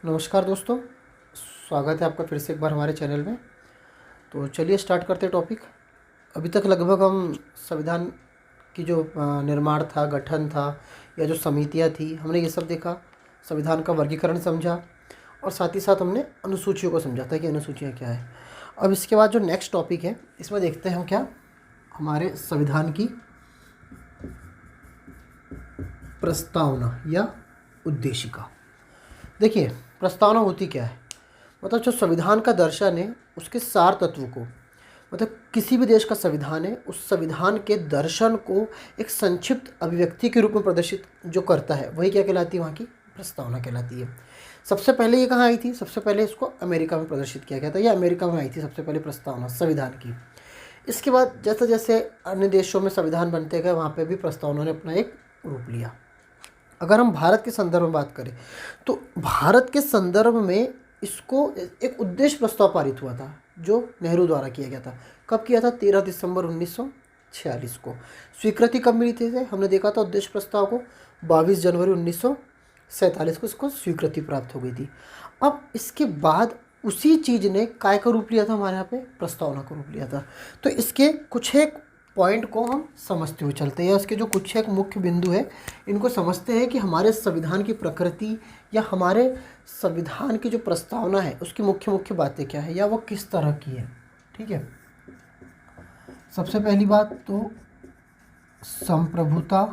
नमस्कार दोस्तों, स्वागत है आपका फिर से एक बार हमारे चैनल में। तो चलिए स्टार्ट करते हैं टॉपिक। अभी तक लगभग हम संविधान की जो निर्माण था, गठन था या जो समितियां थी, हमने ये सब देखा। संविधान का वर्गीकरण समझा और साथ ही साथ हमने अनुसूचियों को समझा था कि अनुसूचियाँ क्या है। अब इसके बाद जो नेक्स्ट टॉपिक है, इसमें देखते हैं हम क्या हमारे संविधान की प्रस्तावना या उद्देशिका। देखिए, प्रस्तावना होती क्या है, मतलब जो संविधान का दर्शन है उसके सार तत्व को, मतलब किसी भी देश का संविधान है उस संविधान के दर्शन को एक संक्षिप्त अभिव्यक्ति के रूप में प्रदर्शित जो करता है वही क्या कहलाती है, वहाँ की प्रस्तावना कहलाती है। सबसे पहले ये कहाँ आई थी? सबसे पहले इसको अमेरिका में प्रदर्शित किया गया था, या अमेरिका में आई थी सबसे पहले प्रस्तावना संविधान की। इसके बाद जैसे जैसे अन्य देशों में संविधान बनते गए, वहाँ पर भी प्रस्तावना ने अपना एक रूप लिया। अगर हम भारत के संदर्भ में बात करें तो भारत के संदर्भ में इसको एक उद्देश्य प्रस्ताव पारित हुआ था जो नेहरू द्वारा किया गया था। कब किया था? 13 दिसंबर 1946 को। स्वीकृति कब मिली थी? हमने देखा था उद्देश्य प्रस्ताव को 22 जनवरी 1947 को इसको स्वीकृति प्राप्त हो गई थी। अब इसके बाद उसी चीज़ ने काय का रूप लिया था, हमारे यहाँ पे प्रस्तावना का रूप लिया था। तो इसके कुछ एक पॉइंट को हम समझते हुए चलते हैं, उसके जो कुछ एक मुख्य बिंदु है इनको समझते हैं कि हमारे संविधान की प्रकृति या हमारे संविधान की जो प्रस्तावना है उसकी मुख्य मुख्य बातें क्या है या वो किस तरह की है। ठीक है, सबसे पहली बात तो संप्रभुता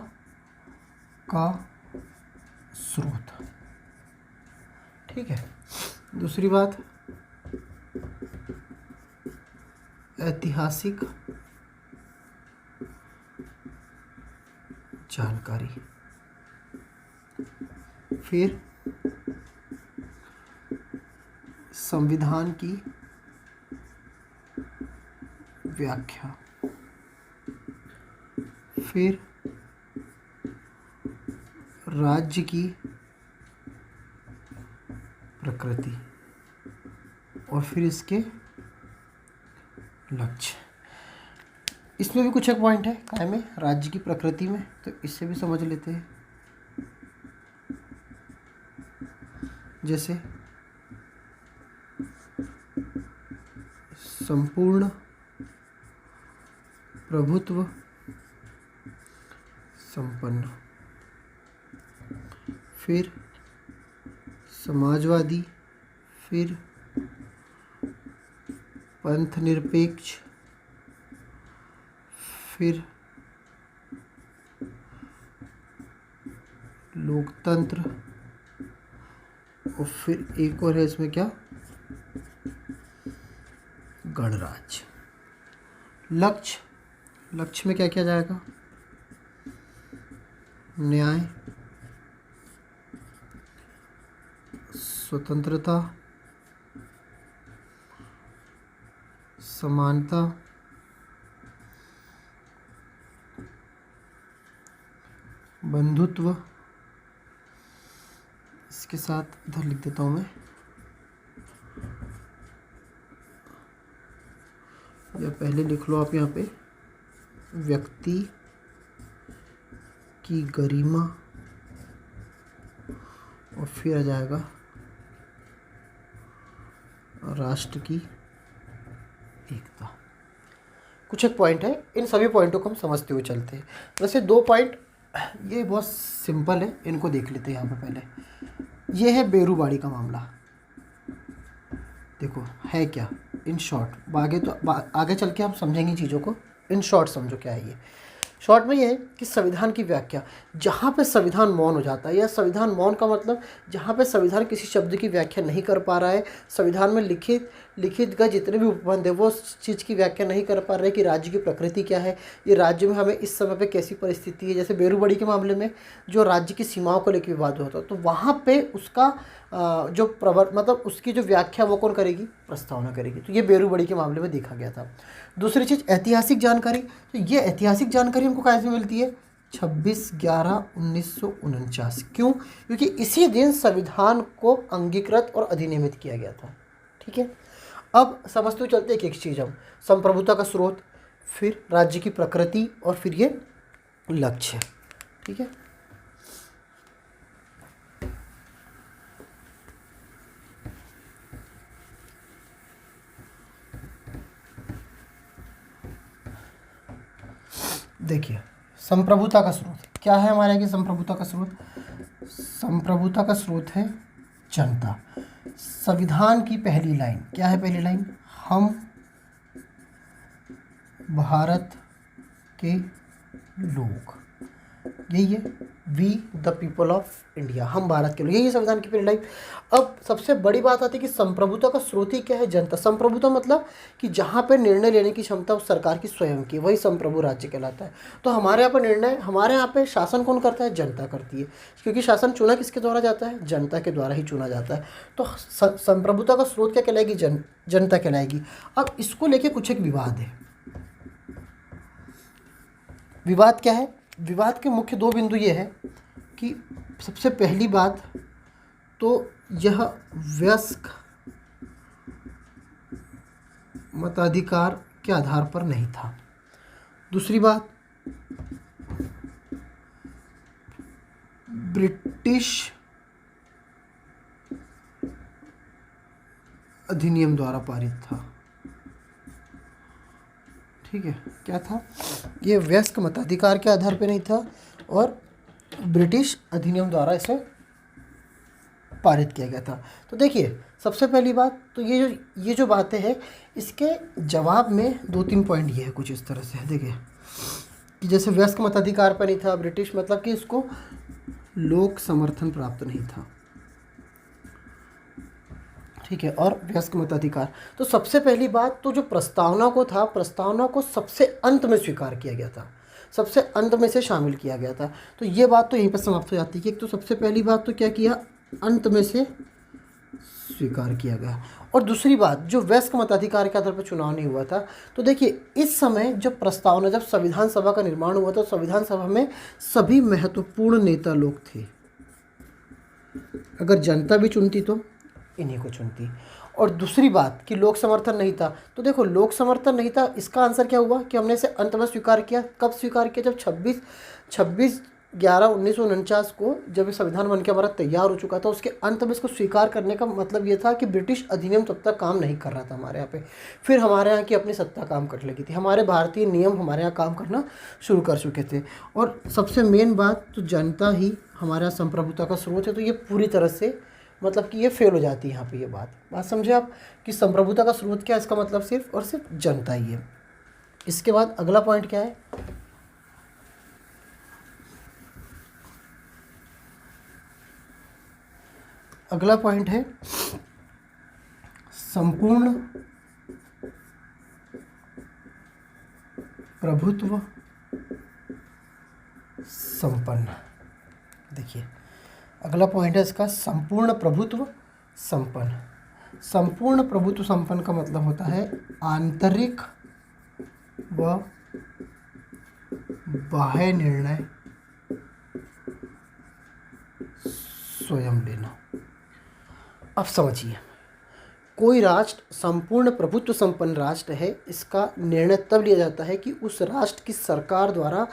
का स्रोत। ठीक है, दूसरी बात ऐतिहासिक जानकारी। फिर संविधान की व्याख्या। फिर राज्य की प्रकृति और फिर इसके लक्ष्य। इसमें भी कुछ एक पॉइंट है काय में, राज्य की प्रकृति में, तो इससे भी समझ लेते हैं। जैसे संपूर्ण प्रभुत्व संपन्न। फिर समाजवादी। फिर पंथ निरपेक्ष। फिर लोकतंत्र और फिर एक और है इसमें क्या, गणराज्य। लक्ष्य में क्या किया जाएगा? न्याय, स्वतंत्रता, समानता, बंधुत्व। इसके साथ इधर लिख देता हूँ मैं, या पहले लिख लो आप यहाँ पे, व्यक्ति की गरिमा और फिर आ जाएगा राष्ट्र की एकता। कुछ एक पॉइंट है, इन सभी पॉइंटों को हम समझते हुए चलते हैं। वैसे दो पॉइंट ये बहुत सिंपल है, इनको देख लेते हैं यहाँ पे पहले। ये है बेरूबाड़ी का मामला। देखो है क्या, इन शॉर्ट, आगे चल के हम समझेंगे चीज़ों को। इन शॉर्ट समझो क्या है ये। शॉर्ट में ये है कि संविधान की व्याख्या, जहाँ पे संविधान मौन हो जाता है, या संविधान मौन का मतलब जहाँ पे संविधान किसी शब्द की व्याख्या नहीं कर पा रहा है, संविधान में लिखित गए जितने भी उपबंध है वो चीज़ की व्याख्या नहीं कर पा रहे कि राज्य की प्रकृति क्या है, ये राज्य में हमें इस समय पे कैसी परिस्थिति है। जैसे बेरूबड़ी के मामले में जो राज्य की सीमाओं को लेकर विवाद होता है, तो वहाँ पे उसका जो मतलब उसकी जो व्याख्या वो कौन करेगी? प्रस्तावना करेगी। तो ये बेरूबड़ी के मामले में देखा गया था। दूसरी चीज़ ऐतिहासिक जानकारी। तो ये ऐतिहासिक जानकारी हमको कैसे मिलती है? 26/11/1949। क्यों? क्योंकि इसी दिन संविधान को अंगीकृत और अधिनियमित किया गया था। ठीक है, अब समझते हुए चलते एक चीज़ हम, संप्रभुता का स्रोत, फिर राज्य की प्रकृति और फिर ये लक्ष्य। ठीक है, देखिए, संप्रभुता का स्रोत क्या है हमारे यहाँ की संप्रभुता का स्रोत? संप्रभुता का स्रोत है जनता। संविधान की पहली लाइन क्या है? पहली लाइन, हम भारत के लोग, यही है, we the people of India, हम भारत के लोग, यही है संविधान की पहली लाइन। अब सबसे बड़ी बात आती है कि संप्रभुता का स्रोत ही क्या है? जनता। संप्रभुता मतलब कि जहाँ पे निर्णय लेने की क्षमता उस सरकार की स्वयं की, वही संप्रभु राज्य कहलाता है। तो हमारे यहाँ पर निर्णय, हमारे यहाँ पे शासन कौन करता है? जनता करती है, क्योंकि शासन चुना किसके द्वारा जाता है? जनता के द्वारा ही चुना जाता है। तो संप्रभुता का स्रोत क्या कहलाएगी? जनता कहलाएगी। अब इसको लेके कुछ एक विवाद है। विवाद क्या है? विवाद के मुख्य दो बिंदु ये है कि सबसे पहली बात तो यह वयस्क मताधिकार के आधार पर नहीं था। दूसरी बात, ब्रिटिश अधिनियम द्वारा पारित था। ठीक है, क्या था? ये वयस्क मताधिकार के आधार पे नहीं था और ब्रिटिश अधिनियम द्वारा इसे पारित किया गया था। तो देखिए, सबसे पहली बात तो ये जो बातें हैं, इसके जवाब में 2-3 पॉइंट ये है कुछ इस तरह से। देखिए कि जैसे वयस्क मताधिकार पर नहीं था, ब्रिटिश मतलब कि इसको लोक समर्थन प्राप्त नहीं था। ठीक है, और वयस्क मताधिकार। तो सबसे पहली बात तो जो प्रस्तावना को था, प्रस्तावना को सबसे अंत में स्वीकार किया गया था, सबसे अंत में से शामिल किया गया था। तो ये बात तो यहीं पर समाप्त हो जाती है कि एक तो सबसे पहली बात तो क्या किया? अंत में से स्वीकार किया गया। और दूसरी बात, जो वयस्क मताधिकार के आधार पर चुनाव नहीं हुआ था, तो देखिए इस समय जब प्रस्तावना, जब संविधान सभा का निर्माण हुआ था, संविधान सभा में सभी महत्वपूर्ण नेता लोग थे। अगर जनता भी चुनती तो इन्हीं को चुनती। और दूसरी बात कि लोक समर्थन नहीं था, तो देखो लोक समर्थन नहीं था, इसका आंसर क्या हुआ कि हमने इसे अंत में स्वीकार किया। कब स्वीकार किया? जब 26/11/1949 को जब ये संविधान बन के हमारा तैयार हो चुका था, उसके अंत में इसको स्वीकार करने का मतलब ये था कि ब्रिटिश अधिनियम तब तक काम नहीं कर रहा था हमारे यहाँ पे, फिर हमारे यहाँ की अपनी सत्ता काम करने लगी थी, हमारे भारतीय नियम हमारे यहाँ काम करना शुरू कर चुके थे। और सबसे मेन बात तो जनता ही हमारे यहाँ संप्रभुता का स्रोत है। तो ये पूरी तरह से मतलब कि ये फेल हो जाती है यहाँ पे। ये बात समझे आप कि संप्रभुता का स्रोत क्या है? इसका मतलब सिर्फ और सिर्फ जनता ही है। इसके बाद अगला पॉइंट क्या है? अगला पॉइंट है संपूर्ण प्रभुत्व संपन्न। देखिए अगला पॉइंट है इसका संपूर्ण प्रभुत्व संपन्न। संपूर्ण प्रभुत्व संपन्न का मतलब होता है आंतरिक व बाह्य निर्णय स्वयं लेना। अब समझिए, कोई राष्ट्र संपूर्ण प्रभुत्व संपन्न राष्ट्र है, इसका निर्णय तब लिया जाता है कि उस राष्ट्र की सरकार द्वारा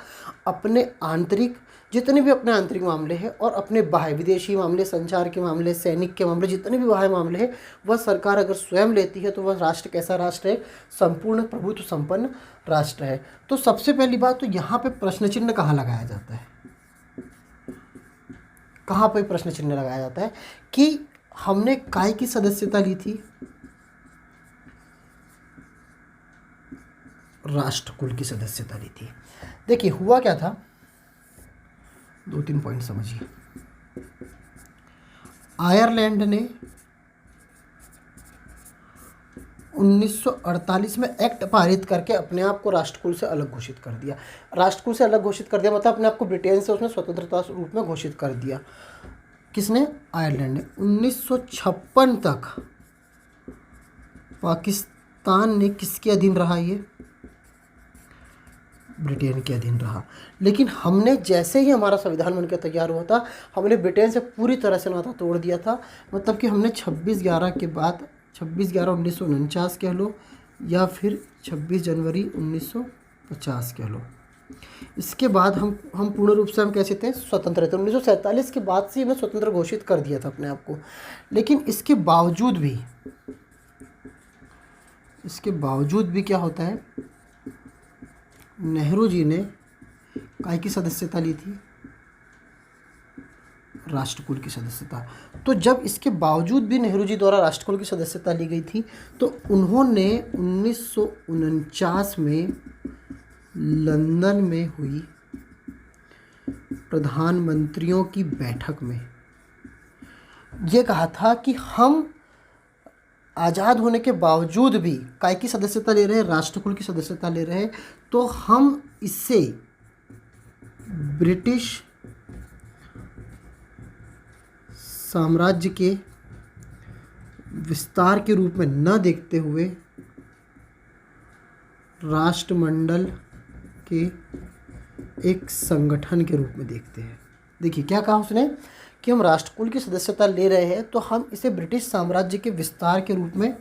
अपने आंतरिक, जितने भी अपने आंतरिक मामले हैं और अपने बाह्य विदेशी मामले, संचार के मामले, सैनिक के मामले, जितने भी बाह्य मामले हैं, वह सरकार अगर स्वयं लेती है तो वह राष्ट्र कैसा राष्ट्र है? संपूर्ण प्रभुत्व संपन्न राष्ट्र है। तो सबसे पहली बात तो यहाँ पे प्रश्न चिन्ह कहाँ लगाया जाता है? कहाँ पे प्रश्न चिन्ह लगाया जाता है कि हमने काय की सदस्यता ली थी? राष्ट्रकुल की सदस्यता ली थी। देखिए हुआ क्या था, 2-3 पॉइंट समझिए। आयरलैंड ने 1948 में एक्ट पारित करके अपने आप को राष्ट्रकुल से अलग घोषित कर दिया। राष्ट्रकुल से अलग घोषित कर दिया मतलब अपने आप को ब्रिटेन से उसने स्वतंत्रता रूप में घोषित कर दिया। किसने? आयरलैंड ने। 1956 तक पाकिस्तान ने किसके अधीन रहा? ये ब्रिटेन के अधीन रहा। लेकिन हमने जैसे ही हमारा संविधान बनकर तैयार हुआ था, हमने ब्रिटेन से पूरी तरह से नाता तोड़ दिया था। मतलब कि हमने 26/11 के बाद 26/11/1949 कह लो या फिर 26 जनवरी 1950 कह लो, इसके बाद हम पूर्ण रूप से हम कैसे थे? स्वतंत्र थे। 1947 के बाद से हमने स्वतंत्र घोषित कर दिया था अपने आप को। लेकिन इसके बावजूद भी क्या होता है? नेहरू जी ने काय की सदस्यता ली थी? राष्ट्रकुल की सदस्यता। तो जब इसके बावजूद भी नेहरू जी द्वारा राष्ट्रकुल की सदस्यता ली गई थी तो उन्होंने 1949 में लंदन में हुई प्रधानमंत्रियों की बैठक में ये कहा था कि हम आज़ाद होने के बावजूद भी काय की सदस्यता ले रहे हैं, राष्ट्रकुल की सदस्यता ले रहे हैं, तो हम इससे ब्रिटिश साम्राज्य के विस्तार के रूप में न देखते हुए राष्ट्रमंडल के एक संगठन के रूप में देखते हैं। देखिए क्या कहा उसने कि हम राष्ट्रकुल की सदस्यता ले रहे हैं तो हम इसे ब्रिटिश साम्राज्य के विस्तार के रूप में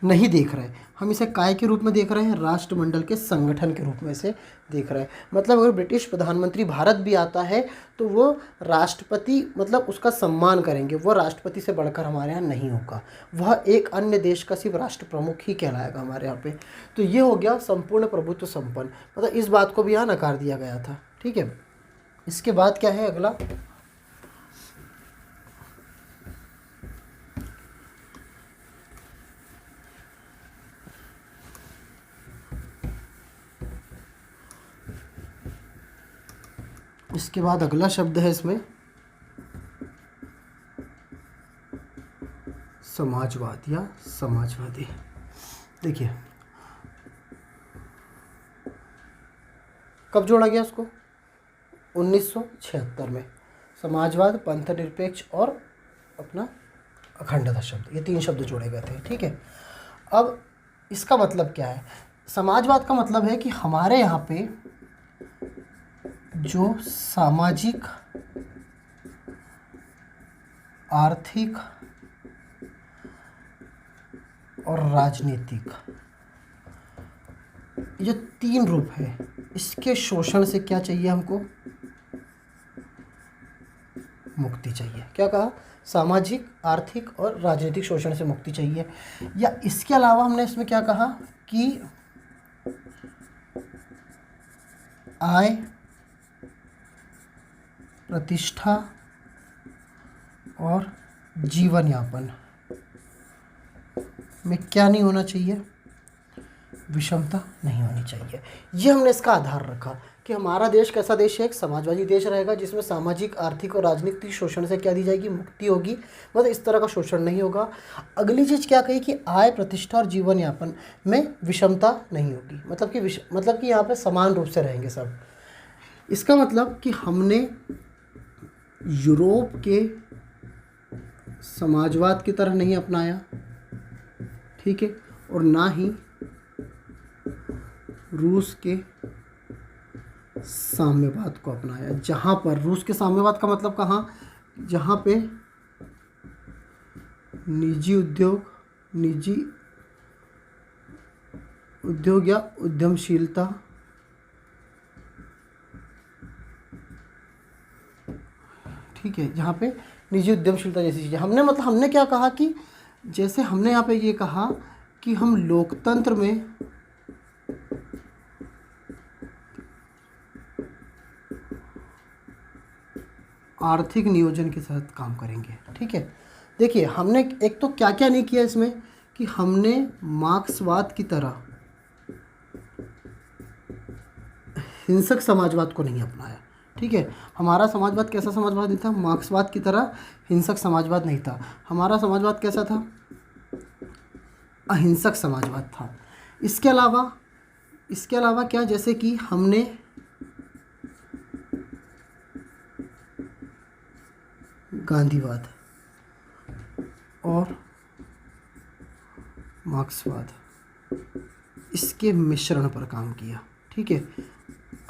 नहीं देख रहे, हम इसे काय के रूप में देख रहे हैं, राष्ट्रमंडल के संगठन के रूप में इसे देख रहे हैं। मतलब अगर ब्रिटिश प्रधानमंत्री भारत भी आता है तो वो राष्ट्रपति मतलब उसका सम्मान करेंगे, वो राष्ट्रपति से बढ़कर हमारे यहाँ नहीं होगा, वह एक अन्य देश का सिर्फ राष्ट्र प्रमुख ही कहलाएगा हमारे यहाँ पे। तो ये हो गया संपूर्ण प्रभुत्व संपन्न, मतलब इस बात को भी यहाँ नकार दिया गया था। ठीक है, इसके बाद क्या है अगला, इसके बाद अगला शब्द है इसमें समाजवाद या समाजवादी। देखिए कब जोड़ा गया उसको? 1976 में। समाजवाद, पंथ निरपेक्ष और अपना अखंडता शब्द, ये 3 शब्द जोड़े गए थे। ठीक है, अब इसका मतलब क्या है? समाजवाद का मतलब है कि हमारे यहाँ पे जो सामाजिक, आर्थिक और राजनीतिक ये 3 रूप है, इसके शोषण से क्या चाहिए हमको? मुक्ति चाहिए। क्या कहा? सामाजिक, आर्थिक और राजनीतिक शोषण से मुक्ति चाहिए। या इसके अलावा हमने इसमें क्या कहा कि आय, प्रतिष्ठा और जीवन यापन में क्या नहीं होना चाहिए? विषमता नहीं होनी चाहिए। ये हमने इसका आधार रखा कि हमारा देश कैसा देश है, एक समाजवादी देश रहेगा जिसमें सामाजिक, आर्थिक और राजनीतिक शोषण से क्या दी जाएगी? मुक्ति होगी, मतलब इस तरह का शोषण नहीं होगा। अगली चीज़ क्या कही कि आय, प्रतिष्ठा और जीवन यापन में विषमता नहीं होगी, मतलब कि यहाँ पे समान रूप से रहेंगे सब। इसका मतलब कि हमने यूरोप के समाजवाद की तरह नहीं अपनाया, ठीक है, और ना ही रूस के साम्यवाद को अपनाया। जहाँ पर रूस के साम्यवाद का मतलब कहाँ? जहाँ पे निजी उद्योग या उद्यमशीलता ठीक है, जहाँ पे निजी उद्यमशीलता जैसी चीज़ें हमने क्या कहा कि जैसे हमने यहाँ पे ये कहा कि हम लोकतंत्र में आर्थिक नियोजन के साथ काम करेंगे। ठीक है, देखिए हमने एक तो क्या क्या नहीं किया इसमें कि हमने मार्क्सवाद की तरह हिंसक समाजवाद को नहीं अपनाया। ठीक है, हमारा समाजवाद कैसा समाजवाद नहीं था? मार्क्सवाद की तरह हिंसक समाजवाद नहीं था। हमारा समाजवाद कैसा था? अहिंसक समाजवाद था। इसके अलावा क्या, जैसे कि हमने गांधीवाद और मार्क्सवाद इसके मिश्रण पर काम किया। ठीक है,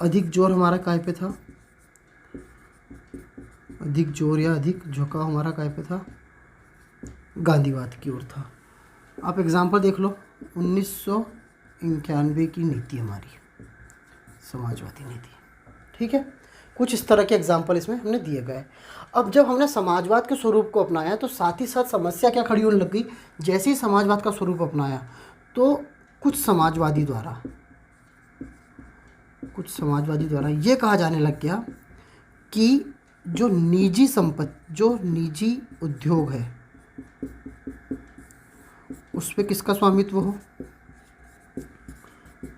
अधिक जोर हमारा काय पे था? अधिक जोर या अधिक झुकाव हमारा काय पे था? गांधीवाद की ओर था। आप एग्जाम्पल देख लो, 1991 की नीति हमारी समाजवादी नीति। ठीक है, कुछ इस तरह के एग्जाम्पल इसमें हमने दिए गए। अब जब हमने समाजवाद के स्वरूप को अपनाया तो साथ ही साथ समस्या क्या खड़ी होने लग गई? जैसे ही समाजवाद का स्वरूप अपनाया तो कुछ समाजवादी द्वारा कुछ समाजवादी द्वारा ये कहा जाने लग गया कि जो निजी उद्योग है उस पे किसका स्वामित्व हो,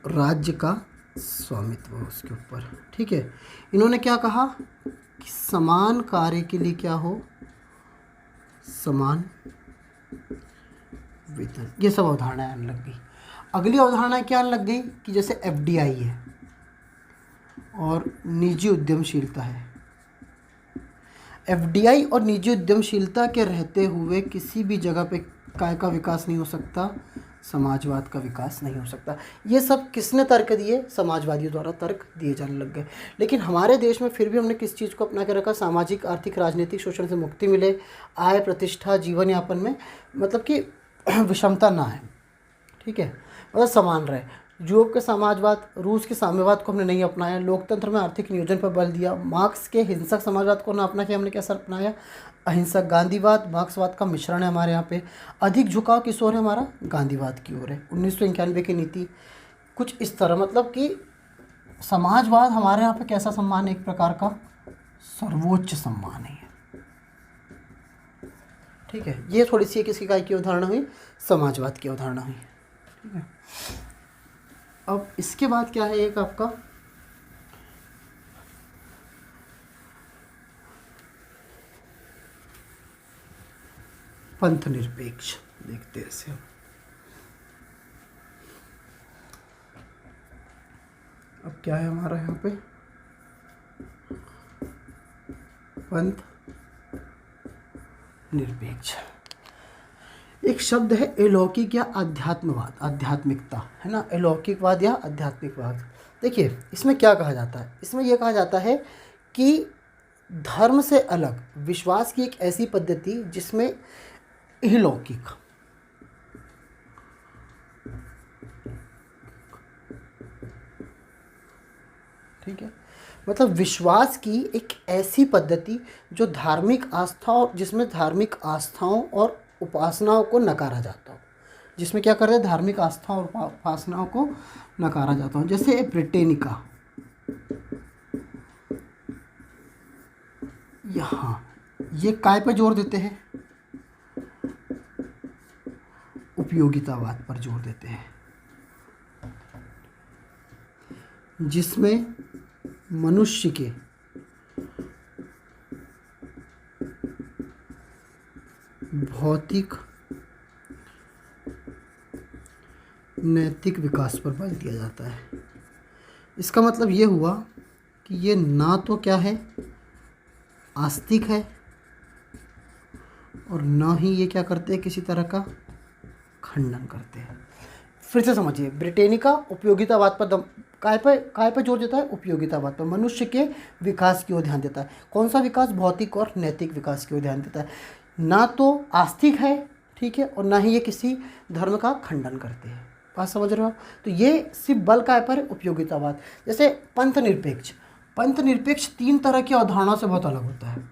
राज्य का स्वामित्व हो उसके ऊपर। ठीक है, इन्होंने क्या कहा कि समान कार्य के लिए क्या हो, समान वेतन। ये सब अवधारणाएं आने लग गई। अगली अवधारणा क्या आने लग गई कि जैसे एफडीआई है और निजी उद्यमशीलता है। एफडीआई और निजी उद्यमशीलता के रहते हुए किसी भी जगह पे काय का विकास नहीं हो सकता, समाजवाद का विकास नहीं हो सकता। ये सब किसने तर्क दिए, समाजवादियों द्वारा तर्क दिए जाने लग गए। लेकिन हमारे देश में फिर भी हमने किस चीज़ को अपना के रखा, सामाजिक आर्थिक राजनीतिक शोषण से मुक्ति मिले, आय प्रतिष्ठा जीवन यापन में मतलब कि विषमता ना है। ठीक है, मतलब समान रहे। यूरोप के समाजवाद, रूस के साम्यवाद को हमने नहीं अपनाया, लोकतंत्र में आर्थिक नियोजन पर बल दिया। मार्क्स के हिंसक समाजवाद को ना अपना के हमने कैसा अपनाया, अहिंसक गांधीवाद मार्क्सवाद का मिश्रण है हमारे यहाँ पे। अधिक झुकाव किस ओर है हमारा, गांधीवाद की ओर है। 1991 की नीति कुछ इस तरह, मतलब कि समाजवाद हमारे यहाँ पे कैसा सम्मान है, एक प्रकार का सर्वोच्च सम्मान है। ठीक है, ये थोड़ी सी किसकी काय की उदाहरण हुई, समाजवाद की उदाहरण हुई। ठीक है, अब इसके बाद क्या है, एक आपका पंथ निरपेक्ष, देखते हैं इसे। अब क्या है हमारा यहाँ पे, पंथ निरपेक्ष। एक शब्द है अलौकिक या अध्यात्मवाद, आध्यात्मिकता है ना, अलौकिकवाद या आध्यात्मिकवाद। देखिए इसमें क्या कहा जाता है, इसमें यह कहा जाता है कि धर्म से अलग विश्वास की एक ऐसी पद्धति जिसमें अलौकिक, ठीक है, मतलब विश्वास की एक ऐसी पद्धति जो धार्मिक आस्था, जिसमें धार्मिक आस्थाओं और उपासनाओं को नकारा जाता हो, जिसमें क्या कर रहे हैं, धार्मिक आस्था और उपासनाओं को नकारा जाता हो। जैसे ब्रिटेनिका, यहाँ ये काय पर जोर देते हैं, उपयोगितावाद पर जोर देते हैं, जिसमें मनुष्य के भौतिक नैतिक विकास पर बल दिया जाता है। इसका मतलब ये हुआ कि ये ना तो क्या है, आस्तिक है, और ना ही ये क्या करते हैं, किसी तरह का खंडन करते हैं। फिर से समझिए, ब्रिटेनिका उपयोगितावाद पर काय पर जोर देता है, उपयोगितावाद पर, मनुष्य के विकास की ओर ध्यान देता है। कौन सा विकास, भौतिक और नैतिक विकास की ओर ध्यान देता है। ना तो आस्तिक है, ठीक है, और ना ही ये किसी धर्म का खंडन करते हैं। बात समझ रहे हो आप? तो ये सिर्फ बल काय पर है, उपयोगितावाद। जैसे पंथ निरपेक्ष, पंथ निरपेक्ष तीन तरह की अवधारणा से बहुत अलग होता है।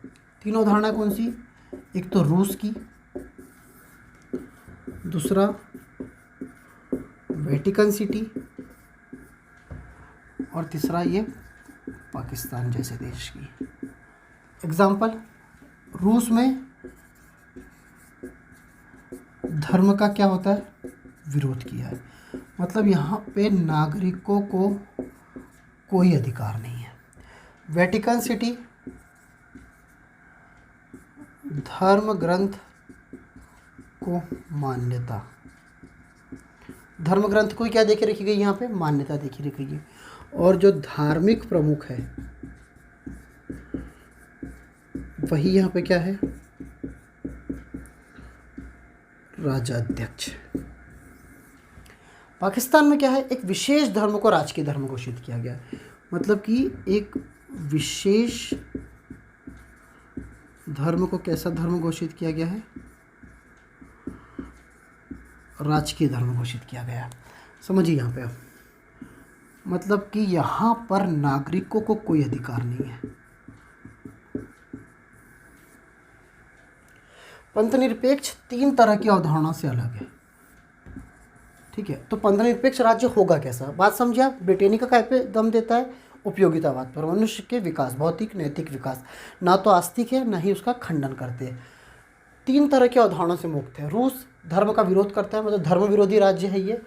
तीन अवधारणा कौन सी, एक तो रूस की, दूसरा वेटिकन सिटी, और तीसरा ये पाकिस्तान जैसे देश की। एग्जाम्पल, रूस में धर्म का क्या होता है, विरोध किया है, मतलब यहाँ पे नागरिकों को कोई अधिकार नहीं है। वेटिकन सिटी धर्म ग्रंथ को मान्यता, धर्म ग्रंथ को क्या देखे रखी गई, यहाँ पे मान्यता देखी रखी गई। और जो धार्मिक प्रमुख है वही यहाँ पे क्या है, राजाध्यक्ष। पाकिस्तान में क्या है, एक विशेष धर्म को राजकीय धर्म घोषित किया गया है, मतलब कि एक विशेष धर्म को कैसा धर्म घोषित किया गया है, राजकीय धर्म घोषित किया गया है। समझिए यहाँ पे, मतलब कि यहाँ पर नागरिकों को कोई अधिकार नहीं है। पंथ निरपेक्ष तीन तरह की अवधारणा से अलग है। ठीक है। तो पंथनिरपेक्ष राज्य होगा कैसा, बात समझिए आप। ब्रिटेनिका काय पे दम देता है, उपयोगितावाद पर, मनुष्य के विकास, भौतिक नैतिक विकास, ना तो आस्तिक है ना ही उसका खंडन करते हैं। 3 तरह के अवधारणाओं से मुक्त है। रूस धर्म का विरोध करता है, मतलब धर्म विरोधी राज्य है ये।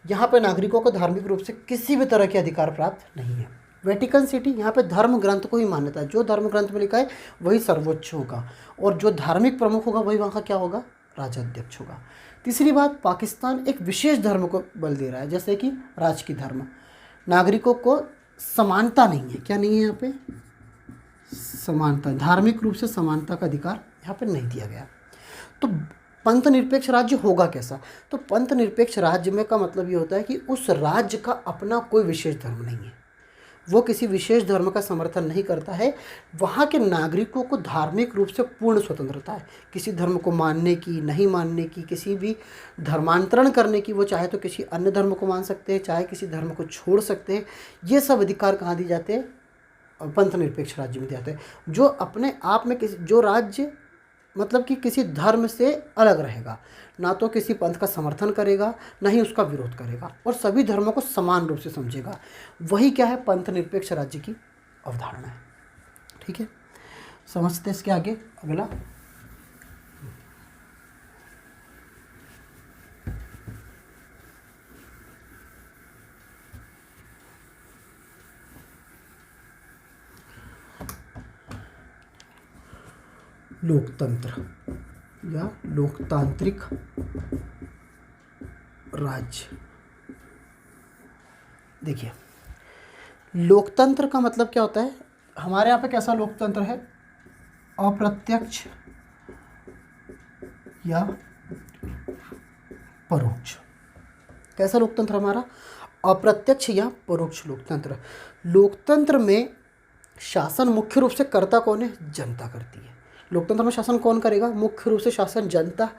यहाँ पे नागरिकों को धार्मिक रूप से किसी भी तरह के अधिकार प्राप्त नहीं है। वेटिकन सिटी, यहाँ पे धर्म ग्रंथ को ही मान्यता है, जो धर्म ग्रंथ में लिखा है वही सर्वोच्च होगा, और जो धार्मिक प्रमुख होगा वही वहाँ का क्या होगा, राजाध्यक्ष होगा। तीसरी बात, पाकिस्तान एक विशेष धर्म को बल दे रहा है, जैसे कि राजकीय धर्म। नागरिकों को समानता नहीं है, क्या नहीं है यहाँ पे, समानता, धार्मिक रूप से समानता का अधिकार यहाँ पे नहीं दिया गया। तो पंथ निरपेक्ष राज्य होगा कैसा, तो पंथ निरपेक्ष राज्य में का मतलब ये होता है कि उस राज्य का अपना कोई विशेष धर्म नहीं है, वो किसी विशेष धर्म का समर्थन नहीं करता है। वहाँ के नागरिकों को धार्मिक रूप से पूर्ण स्वतंत्रता है, किसी धर्म को मानने की, नहीं मानने की, किसी भी धर्मांतरण करने की। वो चाहे तो किसी अन्य धर्म को मान सकते हैं, चाहे किसी धर्म को छोड़ सकते हैं। ये सब अधिकार कहाँ दिए जाते हैं, पंथ निरपेक्ष राज्य में दिए जाते हैं। जो अपने आप में किसी, जो राज्य मतलब कि किसी धर्म से अलग रहेगा, ना तो किसी पंथ का समर्थन करेगा ना ही उसका विरोध करेगा, और सभी धर्मों को समान रूप से समझेगा, वही क्या है, पंथ निरपेक्ष राज्य की अवधारणा है। ठीक है, समझते हैं इसके आगे अगला। लोकतंत्र या लोकतांत्रिक राज्य। देखिए, लोकतंत्र का मतलब क्या होता है, हमारे यहाँ पे कैसा लोकतंत्र है, अप्रत्यक्ष या परोक्ष। कैसा लोकतंत्र हमारा, अप्रत्यक्ष या परोक्ष लोकतंत्र। लोकतंत्र में शासन मुख्य रूप से करता कौन है, जनता करती है। लोकतंत्र में शासन कौन करेगा, मुख्य रूप से शासन जनता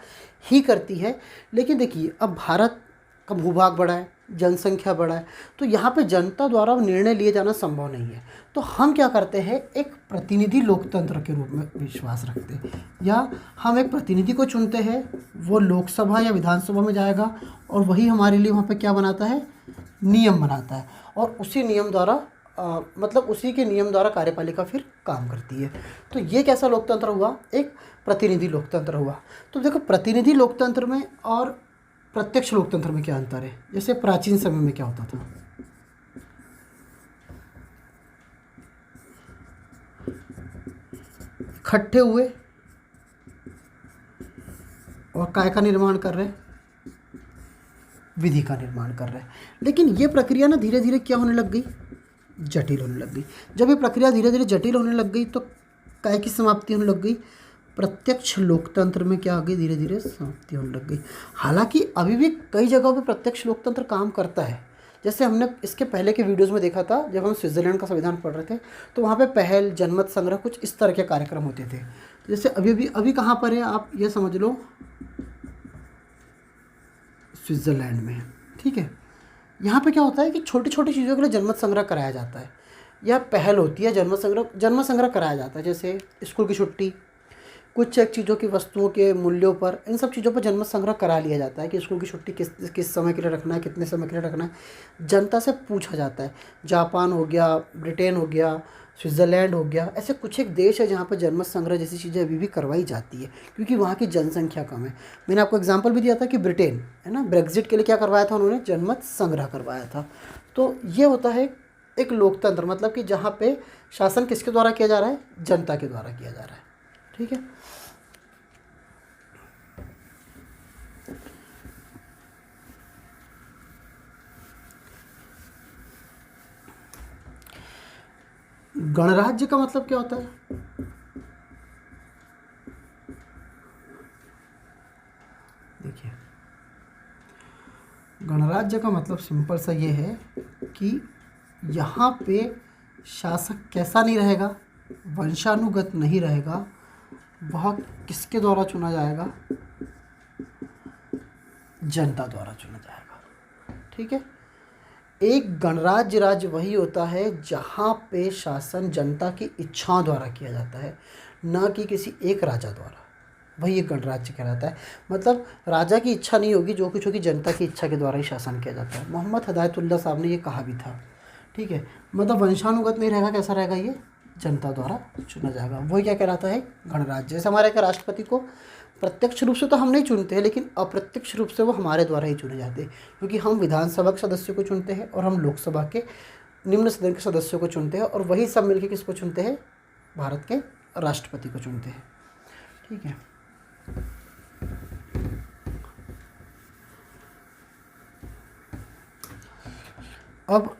ही करती है। लेकिन देखिए, अब भारत का भूभाग बड़ा है, जनसंख्या बड़ा है, तो यहाँ पे जनता द्वारा निर्णय लिए जाना संभव नहीं है। तो हम क्या करते हैं, एक प्रतिनिधि लोकतंत्र के रूप में विश्वास रखते हैं, या हम एक प्रतिनिधि को चुनते हैं, वो लोकसभा या विधानसभा में जाएगा और वही हमारे लिए वहाँ पे क्या बनाता है, नियम बनाता है, और उसी नियम द्वारा मतलब उसी के नियम द्वारा कार्यपालिका फिर काम करती है। तो ये कैसा लोकतंत्र हुआ, एक प्रतिनिधि लोकतंत्र हुआ। तो देखो, प्रतिनिधि लोकतंत्र में और प्रत्यक्ष लोकतंत्र में क्या अंतर है। जैसे प्राचीन समय में क्या होता था, इकट्ठे हुए और काय का निर्माण कर रहे हैं, विधि का निर्माण कर रहे हैं। लेकिन ये प्रक्रिया ना धीरे धीरे क्या होने लग गई, जटिल होने लग गई। जब ये प्रक्रिया धीरे धीरे जटिल होने लग गई तो काय की समाप्ति होने लग गई, प्रत्यक्ष लोकतंत्र में क्या आ गई, धीरे धीरे समाप्ति होने लग गई। हालांकि अभी भी कई जगहों पे प्रत्यक्ष लोकतंत्र काम करता है। जैसे हमने इसके पहले के वीडियोज़ में देखा था, जब हम स्विट्ज़रलैंड का संविधान पढ़ रहे थे, तो वहाँ पे पहल, जनमत संग्रह, कुछ इस तरह के कार्यक्रम होते थे। जैसे अभी कहाँ पर है, आप ये समझ लो, स्विट्ज़रलैंड में। ठीक है, यहाँ पे क्या होता है कि छोटी छोटी चीज़ों के लिए जनमत संग्रह कराया जाता है, या पहल होती है, जनमत संग्रह कराया जाता है। जैसे स्कूल की छुट्टी, कुछ एक चीज़ों की, वस्तुओं के मूल्यों पर, इन सब चीज़ों पर जनमत संग्रह करा लिया जाता है कि स्कूल की छुट्टी किस समय के लिए रखना है, कितने समय के लिए रखना है, जनता से पूछा जाता है। जापान हो गया, ब्रिटेन हो गया, स्विट्ज़रलैंड हो गया, ऐसे कुछ एक देश है जहाँ पर जनमत संग्रह जैसी चीज़ें अभी भी करवाई जाती है, क्योंकि वहाँ की जनसंख्या कम है। मैंने आपको एग्जांपल भी दिया था कि ब्रिटेन है ना, ब्रेक्जिट के लिए क्या करवाया था उन्होंने, जनमत संग्रह करवाया था। तो ये होता है एक लोकतंत्र, मतलब कि जहाँ पे शासन किसके द्वारा किया जा रहा है, जनता के द्वारा किया जा रहा है। ठीक है, गणराज्य का मतलब क्या होता है, देखिए, गणराज्य का मतलब सिंपल सा ये है कि यहाँ पे शासक कैसा नहीं रहेगा, वंशानुगत नहीं रहेगा, वह किसके द्वारा चुना जाएगा, जनता द्वारा चुना जाएगा। ठीक है, एक गणराज्य राज्य वही होता है जहाँ पे शासन जनता की इच्छाओं द्वारा किया जाता है, न कि किसी एक राजा द्वारा। वही एक गणराज्य कहलाता है। मतलब राजा की इच्छा नहीं होगी, जो कुछ होगी जनता की इच्छा के द्वारा ही शासन किया जाता है। मोहम्मद हिदायतुल्लाह साहब ने ये कहा भी था, ठीक है। मतलब वंशानुगत नहीं रहेगा, कैसा रहेगा, ये जनता द्वारा चुना जाएगा। वही क्या कहलाता है, गणराज्य। जैसे हमारे क्या राष्ट्रपति को प्रत्यक्ष रूप से तो हम नहीं चुनते हैं, लेकिन अप्रत्यक्ष रूप से वो हमारे द्वारा ही चुने जाते हैं, क्योंकि हम विधानसभा के सदस्यों को चुनते हैं और हम लोकसभा के निम्न सदन के सदस्यों को चुनते हैं, और वही सब मिलकर किसको चुनते हैं, भारत के राष्ट्रपति को चुनते हैं, ठीक है। अब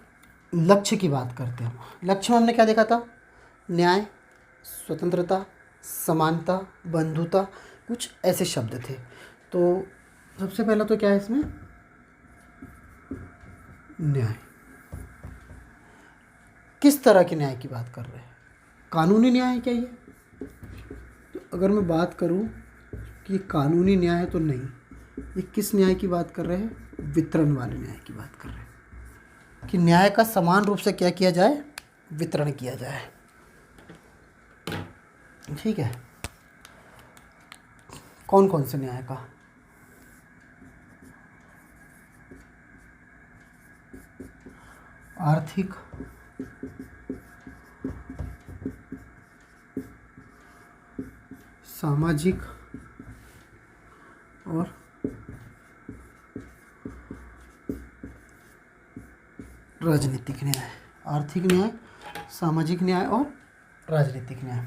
लक्ष्य की बात करते हैं। लक्ष्य में हमने क्या देखा था, न्याय, स्वतंत्रता, समानता, बंधुता, कुछ ऐसे शब्द थे। तो सबसे पहला तो क्या है इसमें, न्याय। किस तरह के न्याय की बात कर रहे हैं, कानूनी न्याय है क्या ये? तो अगर मैं बात करूं कि कानूनी न्याय है तो नहीं, ये किस न्याय की बात कर रहे हैं, वितरण वाले न्याय की बात कर रहे हैं, कि न्याय का समान रूप से क्या किया जाए, वितरण किया जाए, ठीक है। कौन कौन से न्याय का, आर्थिक, सामाजिक और राजनीतिक न्याय। आर्थिक न्याय, सामाजिक न्याय और राजनीतिक न्याय।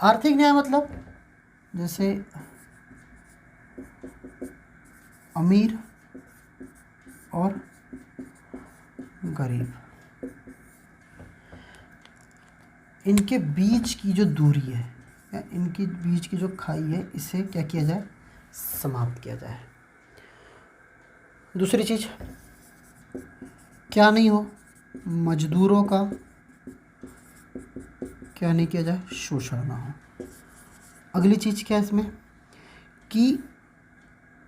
आर्थिक न्याय मतलब जैसे अमीर और गरीब, इनके बीच की जो दूरी है या इनके बीच की जो खाई है, इसे क्या किया जाए, समाप्त किया जाए। दूसरी चीज़ क्या नहीं हो, मजदूरों का क्या नहीं किया जाए, शोषण ना हो। अगली चीज़ क्या है इसमें, कि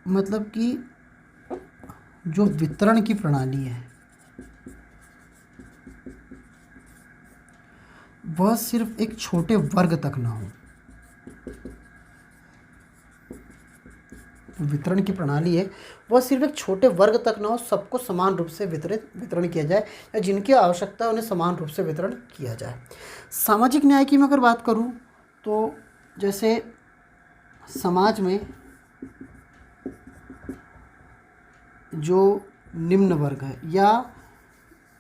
मतलब कि जो वितरण की प्रणाली है वह सिर्फ एक छोटे वर्ग तक ना हो। वितरण की प्रणाली है वह सिर्फ एक छोटे वर्ग तक ना हो, सबको समान रूप से वितरण किया जाए, या जिनकी आवश्यकता है उन्हें समान रूप से वितरण किया जाए। सामाजिक न्याय की मैं अगर बात करूं तो जैसे समाज में जो निम्न वर्ग है या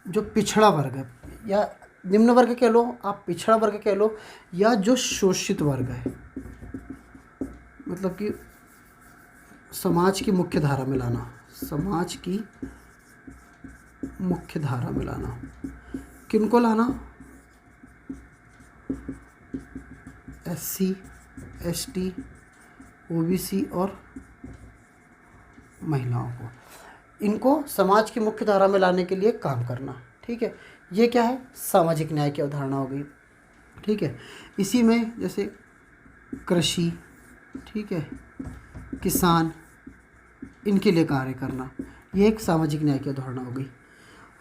जो पिछड़ा वर्ग है, या निम्न वर्ग कह लो आप, पिछड़ा वर्ग कह लो, या जो शोषित वर्ग है, मतलब कि समाज की मुख्य धारा में लाना, समाज की मुख्य धारा में लाना, किनको लाना, SC, ST, OBC और महिलाओं को, इनको समाज की मुख्य धारा में लाने के लिए काम करना, ठीक है। ये क्या है, सामाजिक न्याय की अवधारणा हो गई, ठीक है। इसी में जैसे कृषि, ठीक है, किसान, इनके लिए कार्य करना, ये एक सामाजिक न्याय की अवधारणा हो गई।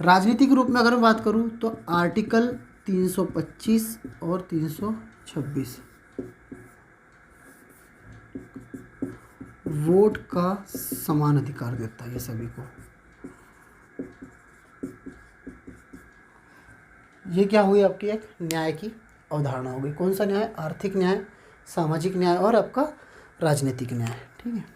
राजनीतिक रूप में अगर मैं बात करूं तो आर्टिकल 325 और 326 वोट का समान अधिकार देता है ये सभी को। ये क्या हुई, आपकी एक न्याय की अवधारणा हो गई। कौन सा न्याय, आर्थिक न्याय, सामाजिक न्याय और आपका राजनीतिक न्याय, ठीक है।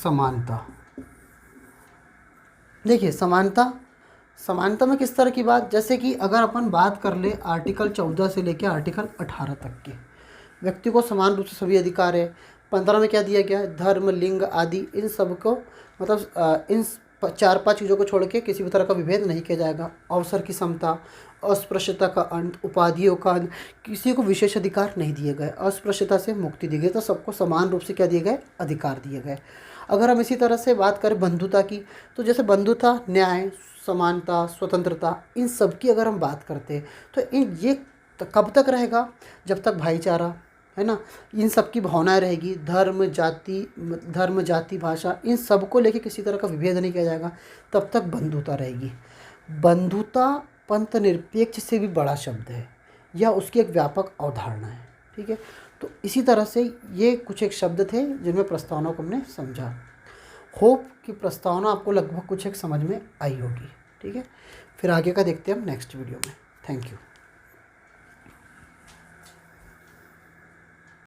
समानता, देखिए समानता में किस तरह की बात, जैसे कि अगर अपन बात कर ले आर्टिकल 14 से लेकर आर्टिकल 18 तक के, व्यक्ति को समान रूप से सभी अधिकार है। 15 में क्या दिया गया है, धर्म, लिंग आदि इन सब को, मतलब इन चार पांच चीज़ों को छोड़ के किसी भी तरह का विभेद नहीं किया जाएगा। अवसर की समता, अस्पृश्यता का अंत, उपाधियों का अंत, किसी को विशेष अधिकार नहीं दिए गए, अस्पृश्यता से मुक्ति दी गई, तो सबको समान रूप से क्या दिए गए, अधिकार दिए गए। अगर हम इसी तरह से बात करें बंधुता की, तो जैसे बंधुता, न्याय, समानता, स्वतंत्रता, इन सब की अगर हम बात करते हैं तो ये कब तक रहेगा, जब तक भाईचारा है ना, इन सब की भावनाएं रहेगी। धर्म जाति भाषा इन सब को लेके किसी तरह का विभेद नहीं किया जाएगा, तब तक बंधुता रहेगी। बंधुता पंथ निरपेक्ष से भी बड़ा शब्द है, या उसकी एक व्यापक अवधारणा है। ठीक है, तो इसी तरह से ये कुछ एक शब्द थे जिनमें प्रस्तावना को हमने समझा। होप कि प्रस्तावना आपको लगभग कुछ एक समझ में आई होगी। ठीक है, फिर आगे का देखते हैं हम नेक्स्ट वीडियो में। Thank you.